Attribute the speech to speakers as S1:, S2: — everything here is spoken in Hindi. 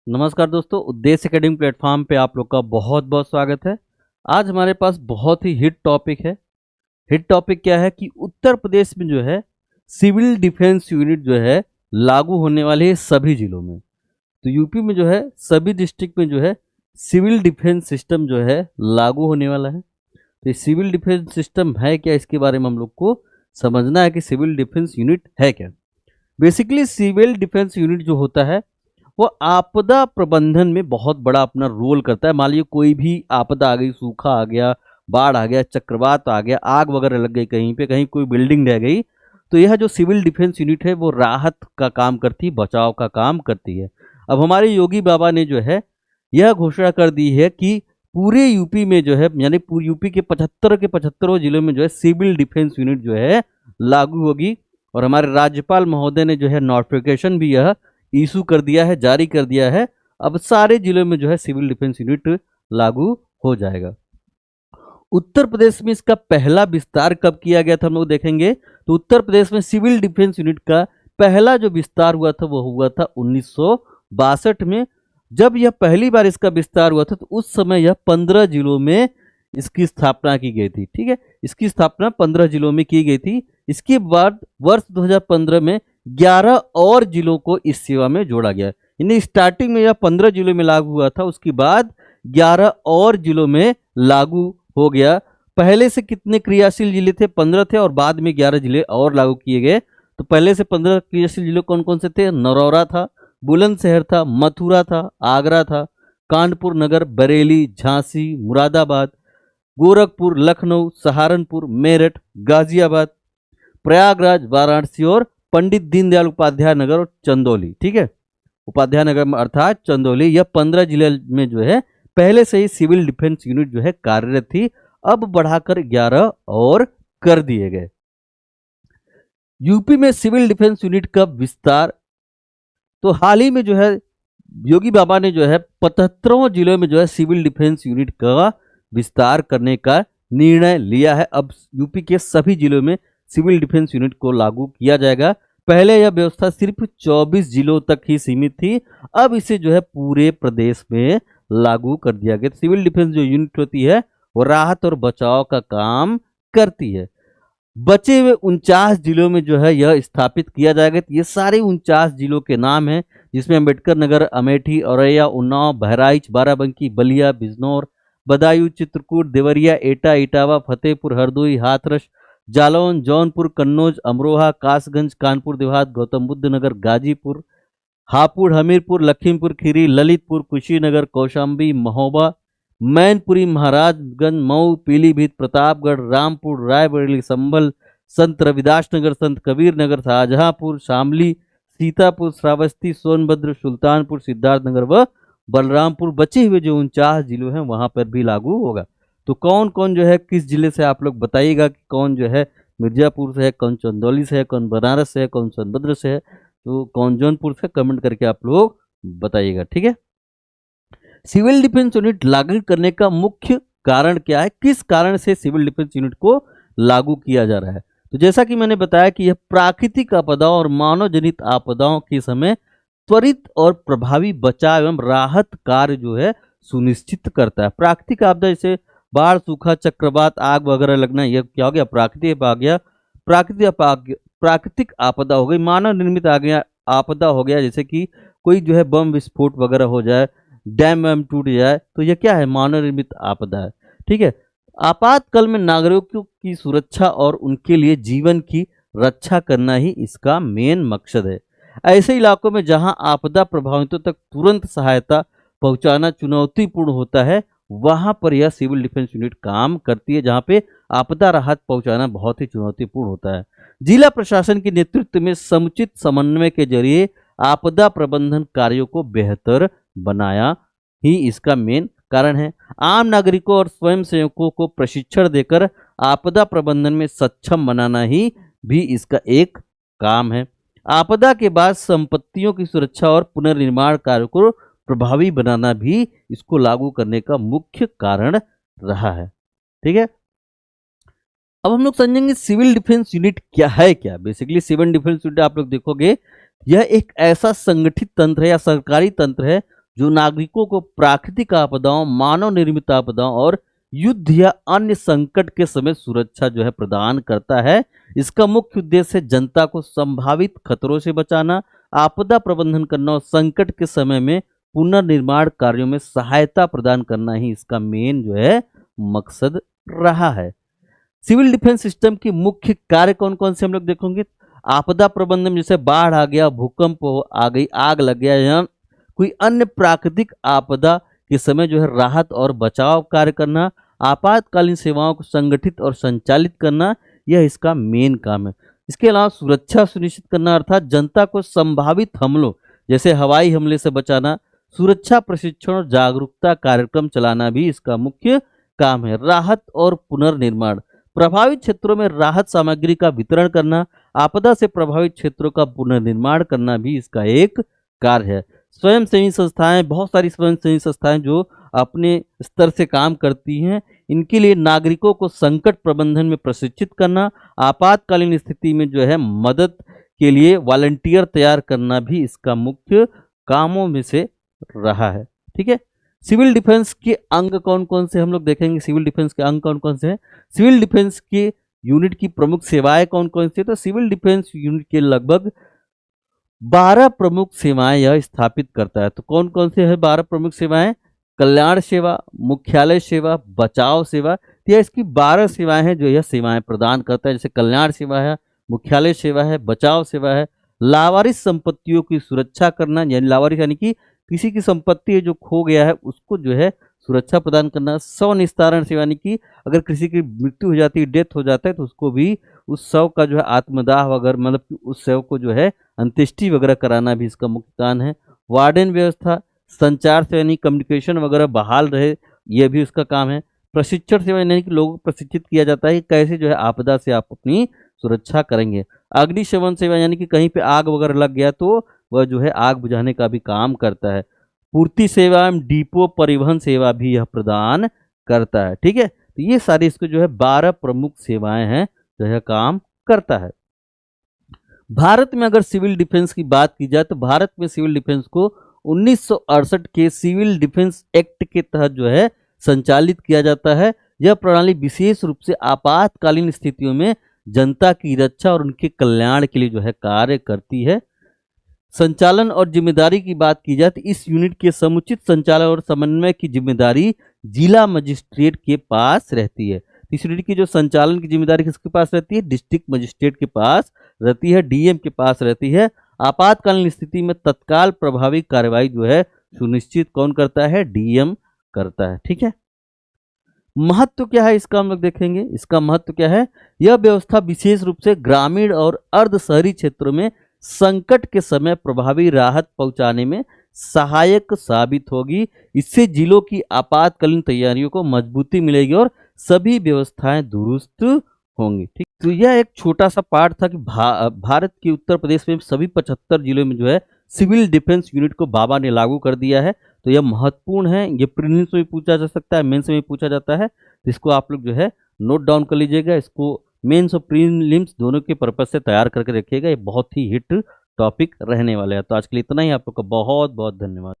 S1: नमस्कार दोस्तों, उद्देश्य एकेडमी प्लेटफॉर्म पे आप लोग का बहुत बहुत स्वागत है। आज हमारे पास बहुत ही हिट टॉपिक है। हिट टॉपिक क्या है कि उत्तर प्रदेश में जो है सिविल डिफेंस यूनिट जो है लागू होने वाले है सभी जिलों में। तो यूपी में जो है सभी डिस्ट्रिक्ट में जो है सिविल डिफेंस सिस्टम जो है लागू होने वाला है। तो ये सिविल डिफेंस सिस्टम है क्या, इसके बारे में हम लोग को समझना है कि सिविल डिफेंस यूनिट है क्या। बेसिकली सिविल डिफेंस यूनिट जो होता है वो आपदा प्रबंधन में बहुत बड़ा अपना रोल करता है। मान लीजिए कोई भी आपदा आ गई, सूखा आ गया, बाढ़ आ गया, चक्रवात आ गया, आग वगैरह लग गई कहीं पे, कहीं कोई बिल्डिंग ढह गई, तो यह जो सिविल डिफेंस यूनिट है वो राहत का काम करती है, बचाव का काम करती है। अब हमारे योगी बाबा ने जो है यह घोषणा कर दी है कि पूरे यूपी में जो है, यानी पूरे यूपी के 75 जिलों में जो है सिविल डिफेंस यूनिट जो है लागू होगी। और हमारे राज्यपाल महोदय ने जो है नोटिफिकेशन भी यह इशू कर दिया है, जारी कर दिया है। अब सारे जिलों में जो है सिविल डिफेंस यूनिट लागू हो जाएगा। उत्तर प्रदेश में इसका पहला विस्तार कब किया गया था हम लोग देखेंगे। तो उत्तर प्रदेश में सिविल डिफेंस यूनिट का पहला जो विस्तार हुआ था वो हुआ था 1962 में। जब यह पहली बार इसका विस्तार हुआ था तो उस समय यह 15 जिलों में इसकी स्थापना की गई थी। ठीक है, इसकी स्थापना 15 जिलों में की गई थी। इसके बाद वर्ष 2015 में 11 और जिलों को इस सेवा में जोड़ा गया। यानी स्टार्टिंग में यह 15 जिलों में लागू हुआ था, उसके बाद 11 और जिलों में लागू हो गया। पहले से कितने क्रियाशील जिले थे? 15 थे, और बाद में 11 जिले और लागू किए गए। तो पहले से 15 क्रियाशील जिले कौन कौन से थे? नरौरा था, बुलंदशहर था, मथुरा था, आगरा था, कानपुर नगर, बरेली, झांसी, मुरादाबाद, गोरखपुर, लखनऊ, सहारनपुर, मेरठ, गाजियाबाद, प्रयागराज, वाराणसी और पंडित दीनदयाल उपाध्याय नगर और चंदौली। ठीक है, उपाध्याय नगर अर्थात चंदौली, यह 15 जिले में जो है पहले से ही सिविल डिफेंस यूनिट जो है कार्यरत थी। अब बढ़ाकर 11 और कर दिए गए। यूपी में सिविल डिफेंस यूनिट का विस्तार तो हाल ही में जो है योगी बाबा ने जो है 75 जिलों में जो है सिविल डिफेंस यूनिट का विस्तार करने का निर्णय लिया है। अब यूपी के सभी जिलों में सिविल डिफेंस यूनिट को लागू किया जाएगा। पहले यह व्यवस्था सिर्फ 24 जिलों तक ही सीमित थी, अब इसे जो है पूरे प्रदेश में लागू कर दिया गया। सिविल डिफेंस जो यूनिट होती है वो राहत और बचाव का काम करती है। बचे हुए 49 जिलों में जो है यह स्थापित किया जाएगा। ये सारे 49 जिलों के नाम हैं, जिसमें अम्बेडकर नगर, अमेठी, औरैया, उन्नाव, बहराइच, बाराबंकी, बलिया, बिजनौर, बदायूं, चित्रकूट, देवरिया, एटा, इटावा, फतेहपुर, हरदोई, हाथरस, जालौन, जौनपुर, कन्नौज, अमरोहा, कासगंज, कानपुर देहात, गौतम बुद्ध नगर, गाजीपुर, हापुड़, हमीरपुर, लखीमपुर खीरी, ललितपुर, कुशीनगर, कौशाम्बी, महोबा, मैनपुरी, महाराजगंज, मऊ, पीलीभीत, प्रतापगढ़, रामपुर, रायबरेली, संभल, संत रविदास नगर, संत कबीर नगर, शाहजहांपुर, शामली, सीतापुर, श्रावस्ती, सोनभद्र, सुल्तानपुर, सिद्धार्थनगर व बलरामपुर। बचे हुए जो 49 जिलों हैं वहां पर भी लागू होगा। तो कौन कौन जो है किस जिले से, आप लोग बताइएगा कि कौन जो है मिर्जापुर से है, कौन चंदौली से है, कौन बनारस से है, कौन सोनभद्र से है, तो कौन जौनपुर से, कमेंट करके आप लोग बताइएगा। ठीक है, सिविल डिफेंस यूनिट लागू करने का मुख्य कारण क्या है, किस कारण से सिविल डिफेंस यूनिट को लागू किया जा रहा है? तो जैसा कि मैंने बताया कि यह प्राकृतिक आपदाओं और मानव जनित आपदाओं के समय त्वरित और प्रभावी बचाव एवं राहत कार्य जो है सुनिश्चित करता है। प्राकृतिक आपदा जैसे बाढ़, सूखा, चक्रवात, आग वगैरह लगना, यह क्या हो गया? प्राकृतिक आ गया। प्राकृतिक आपदा हो गई। मानव निर्मित आ गया आपदा हो गया, जैसे कि कोई जो है बम विस्फोट वगैरह हो जाए, डैम वैम टूट जाए, तो यह क्या है? मानव निर्मित आपदा है। ठीक है, आपातकाल में नागरिकों की सुरक्षा और उनके लिए जीवन की रक्षा करना ही इसका मेन मकसद है। ऐसे इलाकों में जहां आपदा प्रभावितों तक तुरंत सहायता पहुंचाना चुनौतीपूर्ण होता है, वहां पर यह सिविल डिफेंस यूनिट काम करती है, जहां पे आपदा राहत पहुंचाना बहुत ही चुनौतीपूर्ण होता है। जिला प्रशासन के नेतृत्व में समुचित समन्वय के जरिए आपदा प्रबंधन कार्यों को बेहतर बनाया ही इसका मेन कारण है। आम नागरिकों और स्वयंसेवकों को प्रशिक्षण देकर आपदा प्रबंधन में सक्षम बनाना ही भी इसका एक काम है। आपदा के बाद संपत्तियों की सुरक्षा और पुनर्निर्माण कार्य को प्रभावी बनाना भी इसको लागू करने का मुख्य कारण रहा है। ठीक है, अब हम लोग समझेंगे सिविल डिफेंस यूनिट क्या है। क्या बेसिकली सिविल डिफेंस यूनिट आप लोग देखोगे, यह एक ऐसा संगठित तंत्र है या सरकारी तंत्र है जो नागरिकों को प्राकृतिक आपदाओं, मानव निर्मित आपदाओं और युद्ध या अन्य संकट के समय सुरक्षा जो है प्रदान करता है। इसका मुख्य उद्देश्य है जनता को संभावित खतरों से बचाना, आपदा प्रबंधन करना और संकट के समय में पुनर्निर्माण कार्यों में सहायता प्रदान करना ही इसका मेन जो है मकसद रहा है। सिविल डिफेंस सिस्टम की मुख्य कार्य कौन कौन से हम लोग देखेंगे। आपदा प्रबंधन, जैसे बाढ़ आ गया, भूकंप आ गई, आग लग गया या कोई अन्य प्राकृतिक आपदा के समय जो है राहत और बचाव कार्य करना, आपातकालीन सेवाओं को संगठित और संचालित करना, यह इसका मेन काम है। इसके अलावा सुरक्षा सुनिश्चित करना अर्थात जनता को संभावित हमलों जैसे हवाई हमले से बचाना, सुरक्षा प्रशिक्षण और जागरूकता कार्यक्रम चलाना भी इसका मुख्य काम है। राहत और पुनर्निर्माण, प्रभावित क्षेत्रों में राहत सामग्री का वितरण करना, आपदा से प्रभावित क्षेत्रों का पुनर्निर्माण करना भी इसका एक कार्य है। स्वयंसेवी संस्थाएं, बहुत सारी स्वयंसेवी संस्थाएं जो अपने स्तर से काम करती हैं, इनके लिए नागरिकों को संकट प्रबंधन में प्रशिक्षित करना, आपातकालीन स्थिति में जो है मदद के लिए वॉलंटियर तैयार करना भी इसका मुख्य कामों में से रहा है। ठीक है, सिविल डिफेंस के अंग कौन कौन से हम लोग देखेंगे। सिविल डिफेंस के अंग कौन कौन से हैं। सिविल डिफेंस के यूनिट की प्रमुख सेवाएं कौन कौन सी है। तो सिविल डिफेंस यूनिट के लगभग 12 प्रमुख सेवाएं यह स्थापित करता है। तो कौन कौन से है 12 प्रमुख सेवाएं। कल्याण सेवा, मुख्यालय सेवा, बचाव सेवा। तो यह इसकी 12 सेवाएं हैं जो यह सेवाएं प्रदान करता है। जैसे कल्याण सेवा है, मुख्यालय सेवा है, बचाव सेवा है, लावारिस संपत्तियों की सुरक्षा करना, यानी लावारिस यानी कि किसी की संपत्ति है जो खो गया है उसको जो है सुरक्षा प्रदान करना। शव निस्तारण सेवा यानी कि अगर किसी की मृत्यु हो जाती है, डेथ हो जाता है, तो उसको भी उस शव का जो है आत्मदाह वगैरह, मतलब कि उस शव को जो है अंत्येष्टि वगैरह कराना भी इसका मुख्य काम है। वार्डन व्यवस्था, संचार सेवा यानी कम्युनिकेशन वगैरह बहाल रहे, यह भी उसका काम है। प्रशिक्षण सेवा यानी कि लोगों को प्रशिक्षित किया जाता है कि कैसे जो है आपदा से आप अपनी सुरक्षा करेंगे। अग्निशमन सेवा यानी कि कहीं पे आग वगैरह लग गया तो वह जो है आग बुझाने का भी काम करता है। पूर्ति सेवा एवं डिपो परिवहन सेवा भी यह प्रदान करता है। ठीक है, तो ये सारी इसको जो है 12 प्रमुख सेवाएं हैं जो यह काम करता है। भारत में अगर सिविल डिफेंस की बात की जाए तो भारत में सिविल डिफेंस को 1968 के सिविल डिफेंस एक्ट के तहत जो है संचालित किया जाता है। यह प्रणाली विशेष रूप से आपातकालीन स्थितियों में जनता की रक्षा और उनके कल्याण के लिए जो है कार्य करती है। संचालन और जिम्मेदारी की बात की जाए तो इस यूनिट के समुचित संचालन और समन्वय की जिम्मेदारी जिला मजिस्ट्रेट के पास रहती है। इस यूनिट की जो संचालन की जिम्मेदारी किसके पास रहती है। डिस्ट्रिक्ट मजिस्ट्रेट के पास रहती है, डीएम के पास रहती है। आपातकालीन स्थिति में तत्काल प्रभावी कार्रवाई जो है सुनिश्चित कौन करता है, डीएम करता है। ठीक है, महत्व क्या है इसका हम लोग देखेंगे। इसका महत्व क्या है, यह व्यवस्था विशेष रूप से ग्रामीण और अर्ध शहरी क्षेत्रों में संकट के समय प्रभावी राहत पहुंचाने में सहायक साबित होगी। इससे जिलों की आपातकालीन तैयारियों को मजबूती मिलेगी और सभी व्यवस्थाएं दुरुस्त होंगी। ठीक, तो यह एक छोटा सा पार्ट था कि भारत के उत्तर प्रदेश में सभी 75 जिलों में जो है सिविल डिफेंस यूनिट को बाबा ने लागू कर दिया है। तो यह महत्वपूर्ण है, ये प्रीलिम्स में पूछा जा सकता है, मेंस में पूछा जाता है। तो इसको आप लोग जो है नोट डाउन कर लीजिएगा। इसको मेंस और प्रीलिम्स दोनों के पर्पज से तैयार करके रखिएगा। ये बहुत ही हिट टॉपिक रहने वाले हैं। तो आज के लिए इतना ही। आप लोग का बहुत बहुत धन्यवाद।